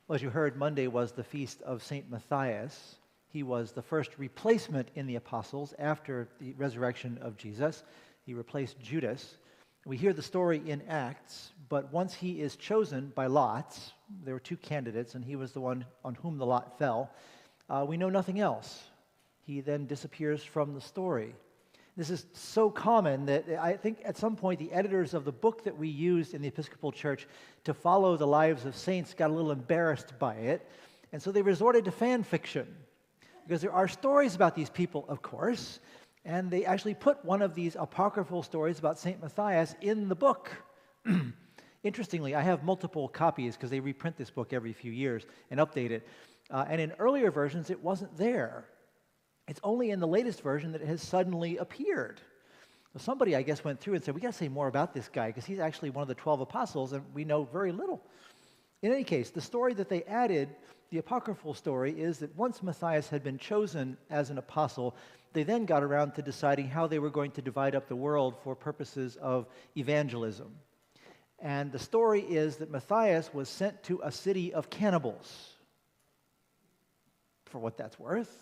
Well, as you heard, Monday was the feast of St. Matthias. He was the first replacement in the apostles after the resurrection of Jesus. He replaced Judas. We hear the story in Acts, but once he is chosen by lots, there were two candidates, and he was the one on whom the lot fell, we know nothing else. He then disappears from the story. This is so common that I think at some point the editors of the book that we used in the Episcopal Church to follow the lives of saints got a little embarrassed by it, and so they resorted to fan fiction. Because there are stories about these people, of course, and they actually put one of these apocryphal stories about St. Matthias in the book. Interestingly, I have multiple copies because they reprint this book every few years and update it. And in earlier versions, it wasn't there. It's only in the latest version that it has suddenly appeared. So somebody, I guess, went through and said, we got to say more about this guy because he's actually one of the 12 apostles and we know very little. In any case, the story that they added, the apocryphal story, is that once Matthias had been chosen as an apostle, they then got around to deciding how they were going to divide up the world for purposes of evangelism. And the story is that Matthias was sent to a city of cannibals, for what that's worth.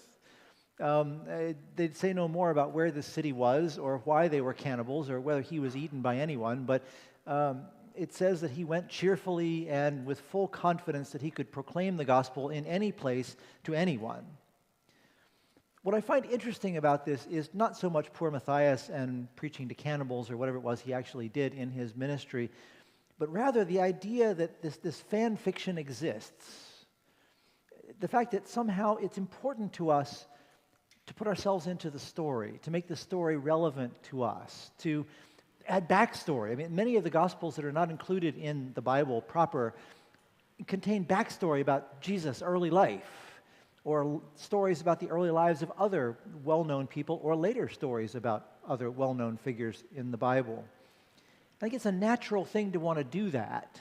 They'd say no more about where this city was or why they were cannibals or whether he was eaten by anyone, but it says that he went cheerfully and with full confidence that he could proclaim the gospel in any place to anyone. What I find interesting about this is not so much poor Matthias and preaching to cannibals or whatever it was he actually did in his ministry, but rather the idea that this fan fiction exists. The fact that somehow it's important to us to put ourselves into the story, to make the story relevant to us, to add backstory. I mean, many of the Gospels that are not included in the Bible proper contain backstory about Jesus' early life, or stories about the early lives of other well-known people, or later stories about other well-known figures in the Bible. I think it's a natural thing to want to do that.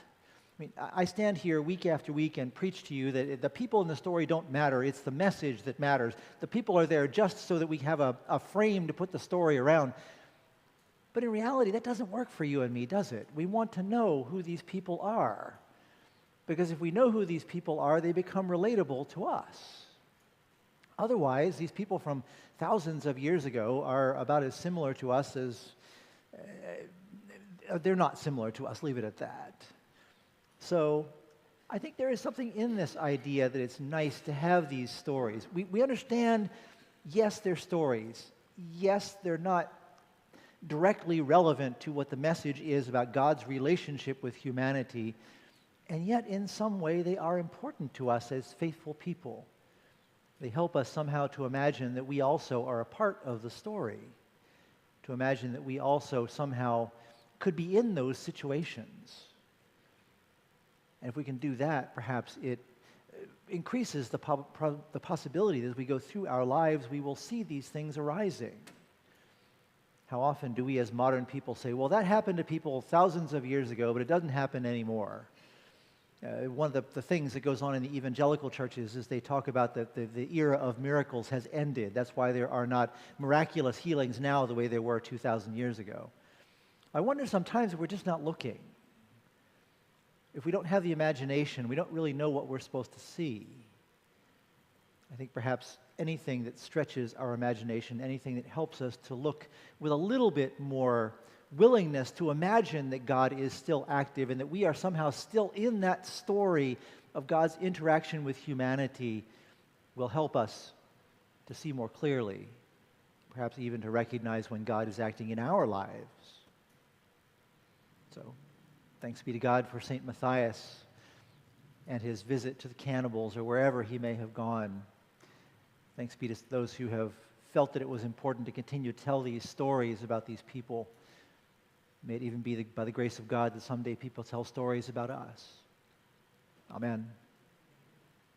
I mean, I stand here week after week and preach to you that the people in the story don't matter. It's the message that matters. The people are there just so that we have a frame to put the story around. But in reality, that doesn't work for you and me, does it? We want to know who these people are. Because if we know who these people are, they become relatable to us. Otherwise, these people from thousands of years ago are about as similar to us as... they're not similar to us, leave it at that. So I think there is something in this idea that it's nice to have these stories. We understand, yes, they're stories. Yes, they're not directly relevant to what the message is about God's relationship with humanity, and yet in some way they are important to us as faithful people. They help us somehow to imagine that we also are a part of the story, to imagine that we also somehow could be in those situations. And if we can do that, perhaps it increases the possibility that as we go through our lives, we will see these things arising. How often do we as modern people say, well, that happened to people thousands of years ago, but it doesn't happen anymore? One of the things that goes on in the evangelical churches is they talk about that the era of miracles has ended. That's why there are not miraculous healings now the way there were 2,000 years ago. I wonder sometimes if we're just not looking. If we don't have the imagination, we don't really know what we're supposed to see. I think perhaps anything that stretches our imagination, anything that helps us to look with a little bit more willingness to imagine that God is still active and that we are somehow still in that story of God's interaction with humanity will help us to see more clearly, perhaps even to recognize when God is acting in our lives. So, thanks be to God for St. Matthias and his visit to the cannibals or wherever he may have gone. Thanks be to those who have felt that it was important to continue to tell these stories about these people. May it even be by the grace of God that someday people tell stories about us. Amen.